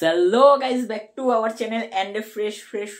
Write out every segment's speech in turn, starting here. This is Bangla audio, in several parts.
Hello guys, back to our channel and a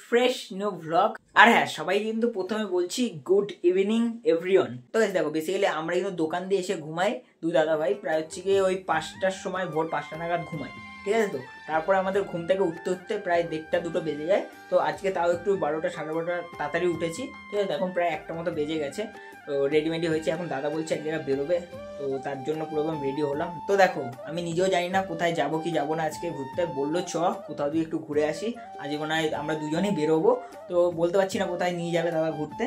fresh new blog. আর হ্যাঁ, সবাই কিন্তু প্রথমে বলছি গুড ইভিনিং এভরিওয়ান। তো গাইস দেখো, বেসিক্যালি আমরা কিন্তু দোকান দিয়ে এসে ঘুমাই, দুই দাদা ভাই প্রায় হচ্ছে গিয়ে ওই 5টার সময়, ভোর 5টা নাগাদ ঘুমাই, ঠিক আছে। তো তারপরে আমাদের ঘুম থেকে উঠতে উঠতে প্রায় 1:30-2টো বেজে যায়। তো আজকে তাও একটু 12টা 12:30 তাড়াতাড়ি উঠেছি, ঠিক আছে। এখন প্রায় 1টা মতো বেজে গেছে। তো রেডিমেডি হয়েছে, এখন দাদা বলছে এক জায়গায় বেরোবে, তো তার জন্য পুরো রেডি হলাম। তো দেখো, আমি নিজেও জানি না কোথায় যাবো কি যাবো না। আজকে ঘুরতে বললো চ কোথাও দিয়ে একটু ঘুরে আসি, আজ মনে হয় আমরা দুজনেই বেরোবো। তো বলতে পারছি না কোথায় নিয়ে যাবে দাদা ঘুরতে।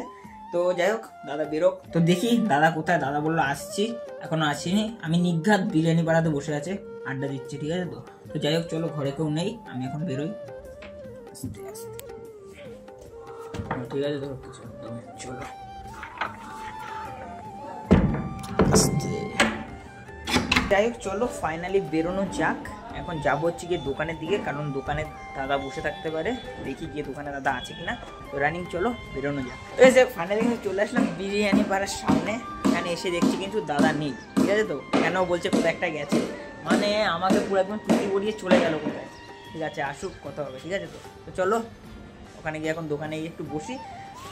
তো যাই হোক, দাদা বেরোক, তো দেখি দাদা কোথায়। দাদা বললো আসছি, এখনো আসিনি। আমি নিঘাত বিরিয়ানি পাড়াতে বসে আছে, আড্ডা দিচ্ছি, ঠিক আছে। তো যাই হোক, চলো, ঘরে কেউ নেই, আমি এখন বেরোই। আস্তে আস্তে, ঠিক আছে। তো চলো যাই হোক, চলো ফাইনালি বেরোনো যাক। এখন যাবো হচ্ছে গিয়ে দোকানের দিকে, কারণ দোকানে দাদা বসে থাকতে পারে। দেখি গিয়ে দোকানে দাদা আছে কিনা। তো রানিং, চলো বেরোনো যাক। তো এই যে ফাইনালি কিন্তু চলে আসলাম বিরিয়ানি পাড়ার সামনে। এখানে এসে দেখছি কিন্তু দাদা নেই, ঠিক আছে। তো কেন বলছে কোথায় একটা গেছে, মানে আমাকে পুরো একদম টুটি পড়িয়ে চলে গেল কোথায়। ঠিক আছে, আসুক, কথা হবে, ঠিক আছে। তো চলো ওখানে গিয়ে এখন দোকানে গিয়ে একটু বসি,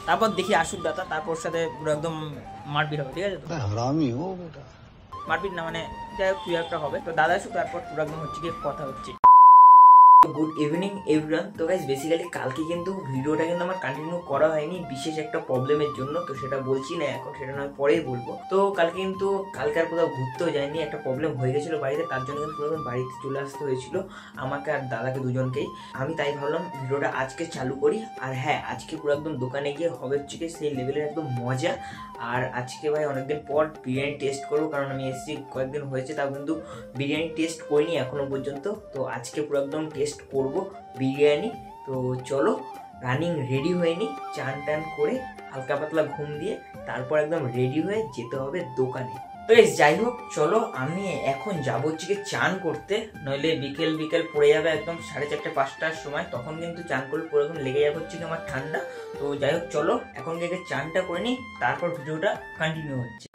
তারপর দেখি আসুক দাদা, তারপর সাথে পুরো একদম মারপিট হবে, ঠিক আছে। তো মারপিট না, মানে যাই হোক তুই একটা হবে। তো দাদা আসুক, তারপর পুরো একদম হচ্ছে গিয়ে কথা হচ্ছে। Good evening everyone. তো গাইস বেসিক্যালি কালকে কিন্তু ভিডিওটা কিন্তু আমার কন্টিনিউ করা হয়নি বিশেষ একটা প্রবলেমের জন্য। তো সেটা বলছি না এখন, সেটা নয় পরেই বলবো। তো কালকে আর কোথাও ঘুরতেও যায়নি, একটা প্রবলেম হয়ে গেছিলো বাড়িতে, তার জন্য কিন্তু পুরো বাড়িতে চলে আসতে হয়েছিল আমাকে আর দাদাকে, দুজনকেই। আমি তাই ভাবলাম ভিডিওটা আজকে চালু করি। আর হ্যাঁ, আজকে পুরো একদম দোকানে গিয়ে হবে হচ্ছে কি সেই লেভেলের একদম মজা। আর আজকে ভাই অনেকদিন পর বিরিয়ানি টেস্ট করবো, কারণ আমি এসেছি কয়েকদিন হয়েছে, তাও কিন্তু বিরিয়ানি টেস্ট করিনি এখনো পর্যন্ত। তো আজকে পুরো একদম টেস্ট করবো বিরিয়ানি। তো চলো রানিং রেডি হয়ে নি, চান টান করে হালকা পাতলা ঘুম দিয়ে তারপর একদম রেডি হয়ে যেতে হবে দোকানে। তো যাই হোক, চলো আমি এখন যাবো হচ্ছে কি চান করতে, নইলে বিকেল পড়ে যাবে একদম 4:30-5টার সময়। তখন কিন্তু চান করলে পুরো একদম লেগে যাবে হচ্ছে কি আমার ঠান্ডা। তো যাই হোক, চলো এখন গিয়ে চানটা করে নিই, তারপর ভিডিওটা কন্টিনিউ হচ্ছে।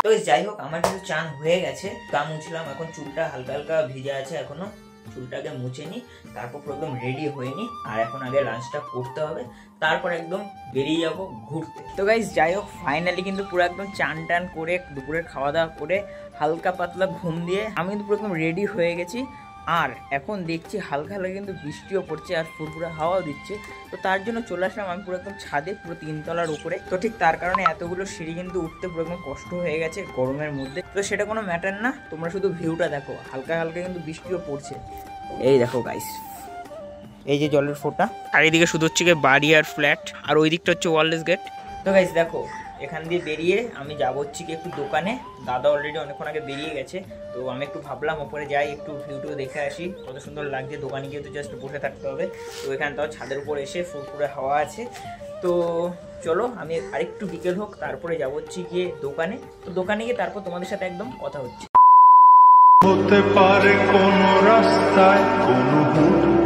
তো যাই হোক, আমার কিন্তু চান হয়ে গেছে, গা মুছলাম, এখন চুলটা হালকা হালকা ভিজে আছে এখনো, চুলটাকে মুছে নি, তারপর পুরো একদম রেডি হয়ে নি। আর এখন আগে লাঞ্চটা করতে হবে, তারপর একদম বেরিয়ে যাব ঘুরতে। তো গাইস যাই হোক, ফাইনালি কিন্তু পুরো একদম চান টান করে দুপুরের খাওয়া দাওয়া করে হালকা পাতলা ঘুম দিয়ে আমি কিন্তু পুরো একদম রেডি হয়ে গেছি। আর এখন দেখছি হালকা হালকা কিন্তু বৃষ্টিও পড়ছে আর ফুরফুরে হাওয়াও দিচ্ছে। তো তার জন্য চলে আসলাম আমি পুরো একদম ছাদে, পুরো 3তলার উপরে। তো ঠিক তার কারণে এতগুলো সিঁড়ি কিন্তু উঠতে পুরো একদম কষ্ট হয়ে গেছে গরমের মধ্যে। তো সেটা কোনো ম্যাটার না, তোমরা শুধু ভিউটা দেখো, হালকা হালকা কিন্তু বৃষ্টিও পড়ছে। এই দেখো গাইস, এই যে জলের ফোঁটা, আর এইদিকে শুধু হচ্ছে গিয়ে বাড়ি আর ফ্ল্যাট, আর ওই দিকটা হচ্ছে ওয়ারলেস গেট। তো গাইস দেখো, এখান দিয়ে বেরিয়ে আমি যাবো হচ্ছে কি একটু দোকানে। দাদা অলরেডি অনেকক্ষণ আগে বেরিয়ে গেছে। তো আমি একটু ভাবলাম ওপরে যাই, একটু ভিউটিও দেখে আসি, কত সুন্দর লাগছে। দোকানে গিয়ে তো জাস্ট বসে থাকতে হবে। তো এখানটাও ছাদের উপর এসে ফুরফুরে হাওয়া আছে। তো চলো আমি আরেকটু বিকেল হোক, তারপরে যাবো হচ্ছে গিয়ে দোকানে। তো দোকানে গিয়ে তারপর তোমাদের সাথে একদম কথা হচ্ছে। হতে পারে কোন রাস্তায়, কোন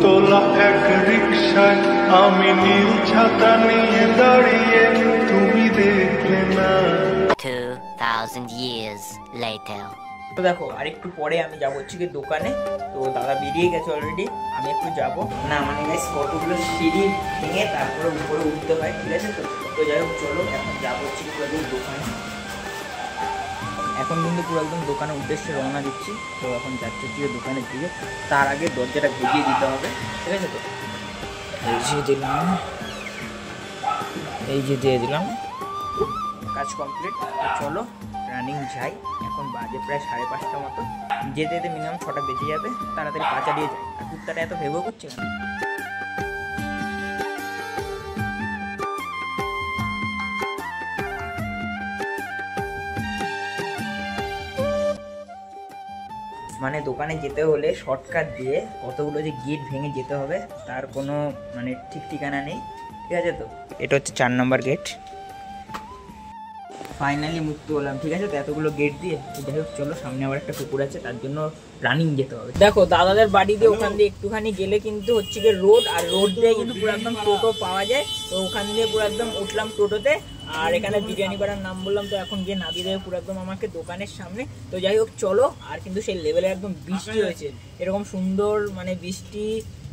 তোলা এক রিকশায়, আমি নীল ছাতা নিয়ে দাঁড়িয়ে, তুমি দেখলে না। 2000 years later. তো দেখো, আরেকটু পরে আমি যাবো হচ্ছে গিয়ে দোকানে। তো দাদা বেরিয়ে গেছে অলরেডি, আমি একটু যাবো না, মানে গাইস কতগুলো সিঁড়ি ভেঙে তারপরে উপরে উঠতে হয়, ঠিক আছে। তো যাই হোক, চলো এখন যাবো হচ্ছে কি পুরো দোকানে। এখন কিন্তু পুরো একদম দোকানের উদ্দেশ্যে রওনা দিচ্ছি। তো এখন যাচ্ছে হচ্ছে দোকানের দিকে, তার আগে দরজাটা ভেজিয়ে দিতে হবে, ঠিক আছে। তো এই যে দিলাম, এই যে দিয়ে দিলাম, কাজ কমপ্লিট। চলো রানিং যাই, এখন বাজে প্রায় 5:30 মতো, যেতে যেতে মিনিমাম 6টা বেজে যাবে। তাড়াতাড়ি পাচা দিয়ে যায়, আর কুত্তাটা এত ভেবে করছে না। মানে দোকানে যেতে হলে শর্টকাট দিয়ে কতগুলো যে গেট ভেঙে যেতে হবে তার কোনো মানে ঠিক ঠিকানা নেই, ঠিক আছে। তো এটা হচ্ছে 4 নম্বর গেট। ফাইনালি মুক্ত হলাম, ঠিক আছে। তো এতগুলো গেট দিয়ে যাই হোক চলো, সামনে আবার একটা পুকুর আছে, তার জন্য রানিং যেতে হবে। দেখো দাদাদের বাড়ি দিয়ে ওখান দিয়ে একটুখানি গেলে কিন্তু হচ্ছে গিয়ে রোড, আর রোড দিয়ে কিন্তু পুরো একদম টোটো পাওয়া যায়। তো ওখান দিয়ে পুরো একদম উঠলাম টোটোতে, আর এখানে বিরিয়ানি করার নাম বললাম, তো এখন গিয়ে নামিয়ে দেবে পুরো একদম আমাকে দোকানের সামনে। তো যাই হোক চলো, আর কিন্তু সেই লেভেলে একদম বৃষ্টি হয়েছে, এরকম সুন্দর মানে বৃষ্টি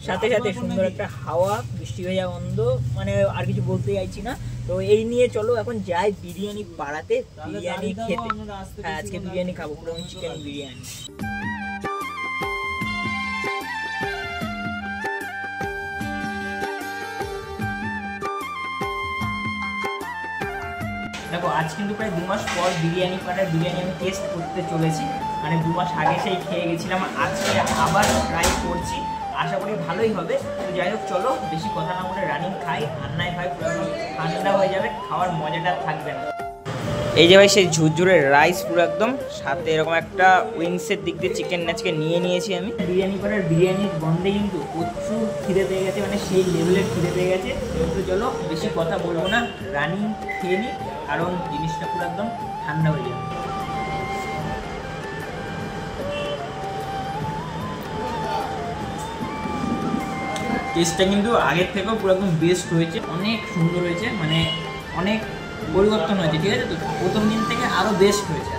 সাথে সাথে সুন্দর একটা হাওয়া, বৃষ্টি হয়ে যাওয়া বন্ধ, মানে আর কিছু বলতে চাইছি না। তো এই নিয়ে চলো এখন যাই বিরিয়ানি পাড়াতে, বিরিয়ানি খেতে। হ্যাঁ আজকে বিরিয়ানি খাবো, পুরো চিকেন বিরিয়ানি। দেখো আজ কিন্তু প্রায় 2 মাস পর বিরিয়ানি পাড়ার বিরিয়ানি আমি টেস্ট করতে চলেছি। মানে 2 মাস আগে সেই খেয়ে গেছিলাম, আজকে আবার ট্রাই করছি, আশা করি ভালোই হবে। তো যাই হোক চলো, বেশি কথা না বলে রানিং খাই, আর নাই ভাই পুরো ঠান্ডা হয়ে যাবে, খাওয়ার মজাটা থাকবে না। এই যে ভাই সেই ঝুরঝুরে রাইস পুরো একদম, সাথে এরকম একটা উইংসের দিক দিয়ে চিকেন আজকে নিয়ে নিয়েছি আমি। বিরিয়ানি করার বিরিয়ানির গন্ধে কিন্তু প্রচুর খিদে পেয়ে গেছে, মানে সেই লেভেলের খিদে পেয়ে গেছে। তো চলো বেশি কথা বলবো না, রানিং খেয়ে নিই, কারণ জিনিসটা পুরো একদম ঠান্ডা হয়ে যাবে। টেস্টটা কিন্তু আগের থেকেও পুরো একদম বেস্ট হয়েছে, অনেক সুন্দর হয়েছে, মানে অনেক পরিবর্তন হয়েছে, ঠিক আছে। তো প্রথম দিন থেকে আরও বেস্ট হয়েছে।